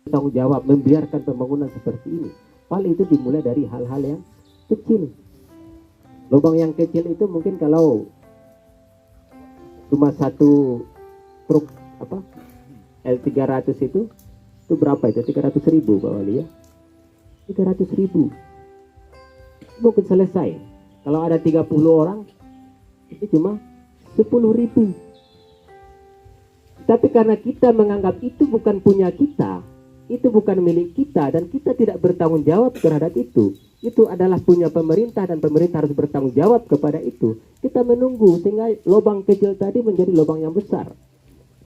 tanggung jawab membiarkan pembangunan seperti ini. Paling itu dimulai dari hal-hal yang kecil. Lubang yang kecil itu mungkin kalau cuma satu truk apa L300 itu berapa itu? 300.000 Pak Wali ya. 300.000 mungkin selesai. Kalau ada 30 orang itu cuma 10.000. Tapi karena kita menganggap itu bukan punya kita, itu bukan milik kita, dan kita tidak bertanggung jawab terhadap itu adalah punya pemerintah dan pemerintah harus bertanggung jawab kepada itu. Kita menunggu sehingga lubang kecil tadi menjadi lubang yang besar.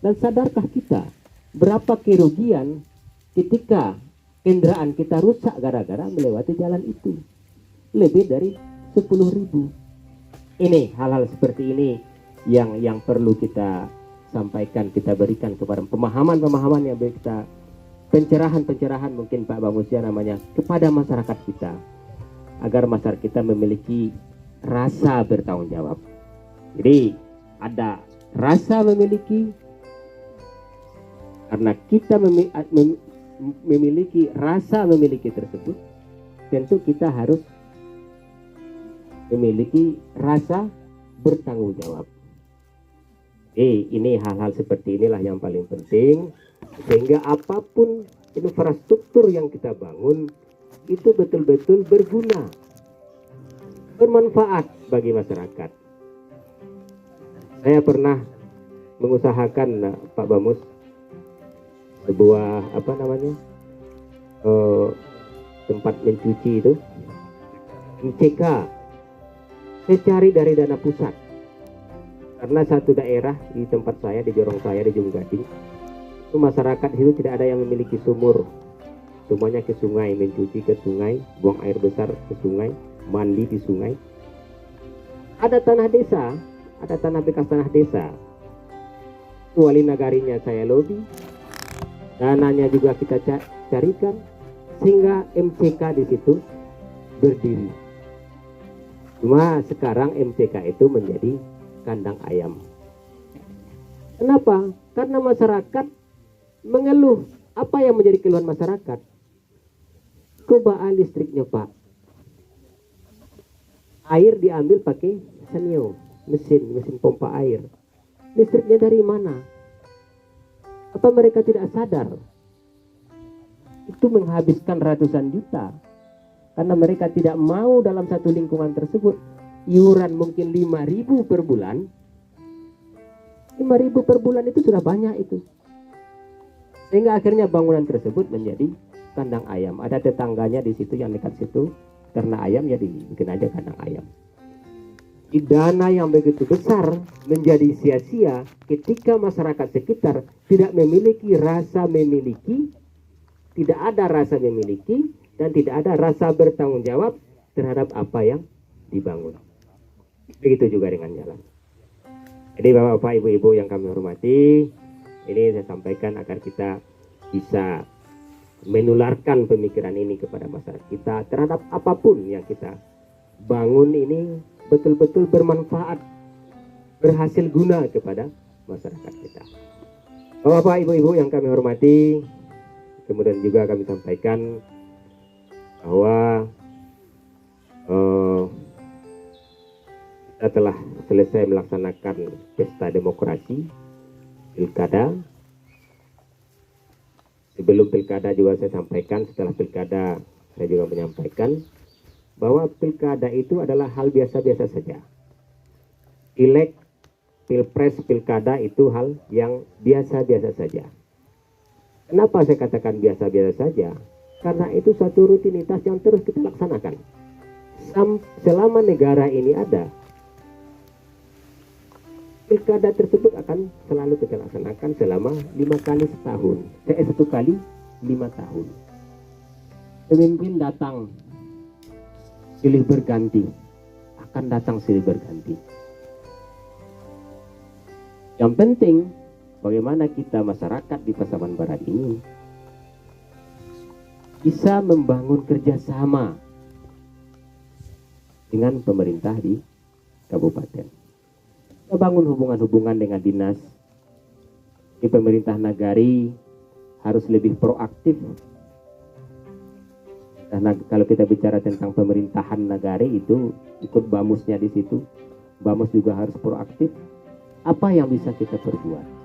Dan sadarkah kita berapa kerugian ketika kendaraan kita rusak gara-gara melewati jalan itu? Lebih dari 10.000. Ini hal-hal seperti ini yang perlu kita sampaikan, kita berikan kepada pemahaman-pemahaman yang kita, pencerahan-pencerahan mungkin Pak Bamus ya namanya, kepada masyarakat kita, agar masyarakat kita memiliki rasa bertanggung jawab. Jadi ada rasa memiliki, karena kita memiliki rasa memiliki tersebut, tentu kita harus memiliki rasa bertanggung jawab. Ini hal-hal seperti inilah yang paling penting, sehingga apapun infrastruktur yang kita bangun itu betul-betul berguna, bermanfaat bagi masyarakat. Saya pernah mengusahakan Pak Bamus sebuah tempat mencuci itu MCK. Saya cari dari dana pusat, karena satu daerah di tempat saya, di Jorong saya, di Ujung Gading, itu masyarakat itu tidak ada yang memiliki sumur. Semuanya ke sungai, mencuci ke sungai, buang air besar ke sungai, mandi di sungai. Ada tanah desa, ada tanah bekas tanah desa. Wali nagarinya saya lobby, dananya juga kita carikan, sehingga MCK di situ berdiri. Cuma sekarang MCK itu menjadi kandang ayam. Kenapa? Karena masyarakat mengeluh. Apa yang menjadi keluhan masyarakat? Kebaan listriknya Pak, air diambil pakai senio, mesin pompa air. Listriknya dari mana? Apa mereka tidak sadar? Itu menghabiskan ratusan juta, karena mereka tidak mau dalam satu lingkungan tersebut iuran mungkin 5.000 per bulan. 5.000 per bulan itu sudah banyak itu. Sehingga akhirnya bangunan tersebut menjadi kandang ayam. Ada tetangganya di situ yang dekat situ, karena ayam ya dibikin aja kandang ayam. Dana yang begitu besar menjadi sia-sia ketika masyarakat sekitar tidak memiliki rasa memiliki, tidak ada rasa memiliki, dan tidak ada rasa bertanggung jawab terhadap apa yang dibangun. Begitu juga dengan jalan. Jadi Bapak-Bapak, Ibu-Ibu yang kami hormati, ini saya sampaikan agar kita bisa menularkan pemikiran ini kepada masyarakat kita terhadap apapun yang kita bangun ini betul-betul bermanfaat, berhasil guna kepada masyarakat kita. Bapak-Bapak, Ibu-Ibu yang kami hormati, kemudian juga kami sampaikan bahwa kita telah selesai melaksanakan pesta demokrasi pilkada. Sebelum pilkada juga saya sampaikan, setelah pilkada saya juga menyampaikan bahwa pilkada itu adalah hal biasa-biasa saja. Pileg, pilpres, pilkada itu hal yang biasa-biasa saja. Kenapa saya katakan biasa-biasa saja? Karena itu satu rutinitas yang terus kita laksanakan. Selama negara ini ada, pilkada tersebut akan selalu kita laksanakan selama 5 kali setahun. Satu kali 5 tahun. Pemimpin datang silih berganti, akan datang silih berganti. Yang penting bagaimana kita masyarakat di Pasaman Barat ini bisa membangun kerjasama dengan pemerintah di kabupaten. Membangun hubungan-hubungan dengan dinas di pemerintah nagari, harus lebih proaktif. Karena kalau kita bicara tentang pemerintahan negara itu ikut BAMUSnya di situ. BAMUS juga harus proaktif. Apa yang bisa kita perbuat?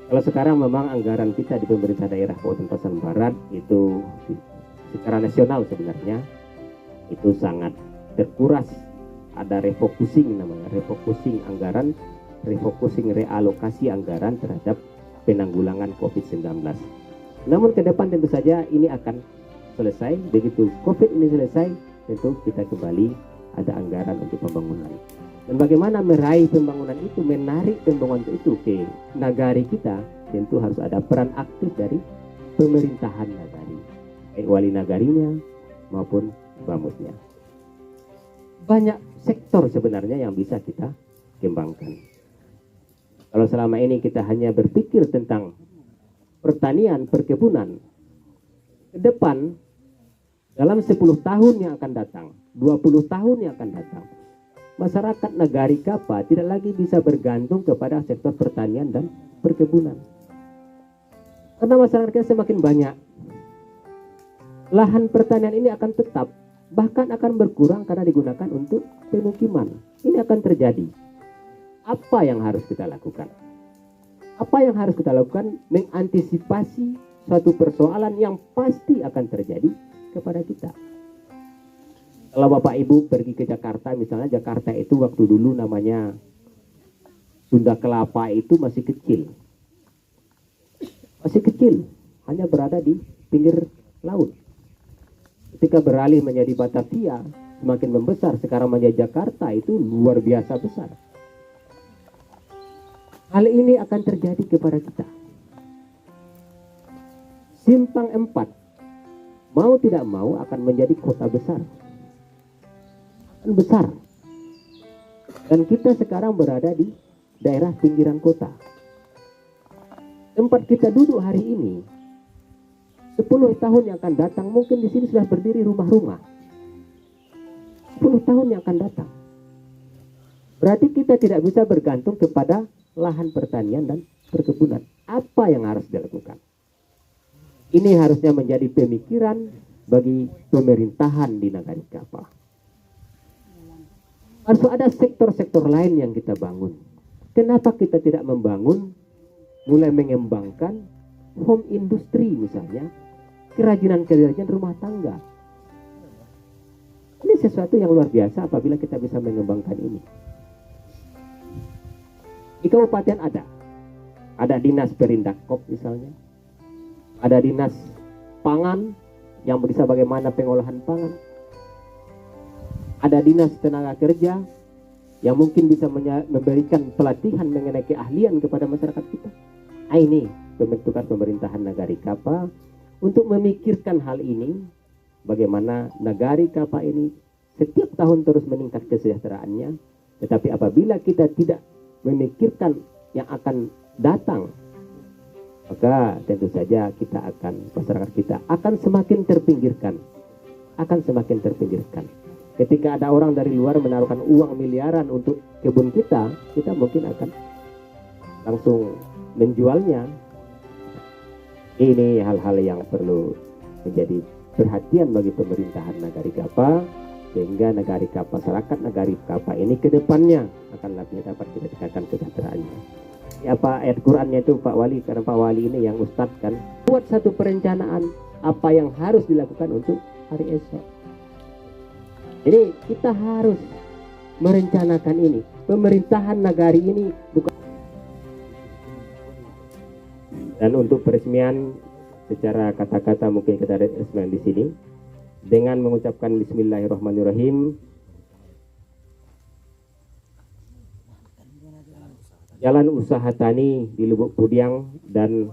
Kalau sekarang memang anggaran kita di pemerintah daerah Kabupaten Pasaman Barat itu secara nasional sebenarnya itu sangat terkuras. Ada refocusing namanya, refocusing anggaran, refocusing realokasi anggaran terhadap penanggulangan COVID-19. Namun ke depan tentu saja ini akan selesai. Begitu COVID ini selesai, tentu kita kembali ada anggaran untuk pembangunan. Dan bagaimana meraih pembangunan itu, menarik pembangunan itu ke nagari kita, tentu harus ada peran aktif dari pemerintahan nagari, baik wali nagarinya maupun BAMUSnya. Banyak sektor sebenarnya yang bisa kita kembangkan. Kalau selama ini kita hanya berpikir tentang pertanian, perkebunan, ke depan dalam 10 tahun yang akan datang, 20 tahun yang akan datang, masyarakat Nagari Kapa tidak lagi bisa bergantung kepada sektor pertanian dan perkebunan. Karena masyarakat kita semakin banyak, lahan pertanian ini akan tetap, bahkan akan berkurang karena digunakan untuk pemukiman. Ini akan terjadi. Apa yang harus kita lakukan? Apa yang harus kita lakukan mengantisipasi suatu persoalan yang pasti akan terjadi kepada kita. Kalau Bapak Ibu pergi ke Jakarta, misalnya Jakarta itu waktu dulu namanya Sunda Kelapa itu masih kecil. Masih kecil, hanya berada di pinggir laut. Ketika beralih menjadi Batavia, semakin membesar, sekarang menjadi Jakarta itu luar biasa besar. Hal ini akan terjadi kepada kita. Simpang 4 mau tidak mau akan menjadi kota besar. Akan besar. Dan kita sekarang berada di daerah pinggiran kota. Tempat kita duduk hari ini, 10 tahun yang akan datang mungkin di sini sudah berdiri rumah-rumah. 10 tahun yang akan datang. Berarti kita tidak bisa bergantung kepada lahan pertanian dan perkebunan. Apa yang harus dilakukan? Ini harusnya menjadi pemikiran bagi pemerintahan di Nagari Kapa. Harus ada sektor-sektor lain yang kita bangun. Kenapa kita tidak membangun, mulai mengembangkan home industry misalnya, kerajinan-kerajinan rumah tangga. Ini sesuatu yang luar biasa apabila kita bisa mengembangkan ini. Di kabupaten ada dinas Perindakop misalnya. Ada dinas pangan yang bisa bagaimana pengolahan pangan. Ada dinas tenaga kerja yang mungkin bisa memberikan pelatihan mengenai keahlian kepada masyarakat kita. Ini pembentukan pemerintahan Nagari Kapa untuk memikirkan hal ini. Bagaimana Nagari Kapa ini setiap tahun terus meningkat kesejahteraannya. Tetapi apabila kita tidak memikirkan yang akan datang, maka tentu saja masyarakat kita akan semakin terpinggirkan. Ketika ada orang dari luar menaruhkan uang miliaran untuk kebun kita mungkin akan langsung menjualnya. Ini hal-hal yang perlu menjadi perhatian bagi pemerintahan Nagari Kapa, sehingga Nagari Kapa, masyarakat Nagari Kapa ini ke depannya akan dapat kita tingkatkan kesejahteraannya. Apa ayat Qurannya itu Pak Wali, karena Pak Wali ini yang Ustadz kan, buat satu perencanaan apa yang harus dilakukan untuk hari esok. Jadi kita harus merencanakan ini. Pemerintahan nagari ini bukan. Dan untuk peresmian secara kata-kata mungkin kita resmikan di sini dengan mengucapkan Bismillahirrahmanirrahim. Jalan usaha tani di Lubuk Pudiang dan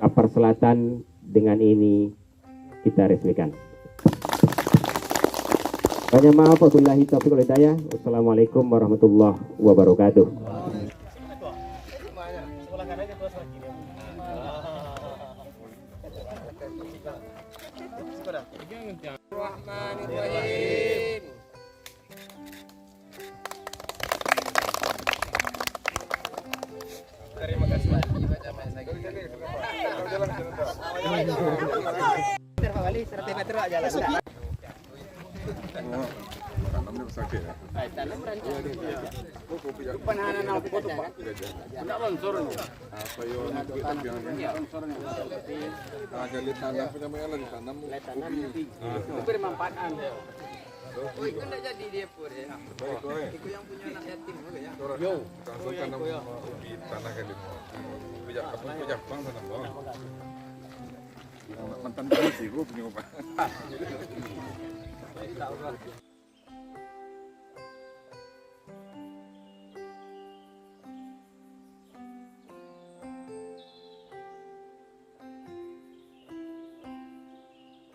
Kapar Selatan dengan ini kita resmikan. Banyak maaf, wabillahi taufiq wal hidayah. Wassalamualaikum warahmatullahi wabarakatuh. Terima kasih. Tanamnya sakit ya. Penahanan aku tuh Pak. Enggak lonsornya. Apa yo kita bilang agak ditanam punya mengalah ditanam. Itu bermanfaatan. Oh, itu enggak jadi dia pur ya. Itu yang punya anak yatim ya. Yo, langsung tanam di tanah kan di bijak apa bijak bang tanam bang. Mantan polisi gue punya apa?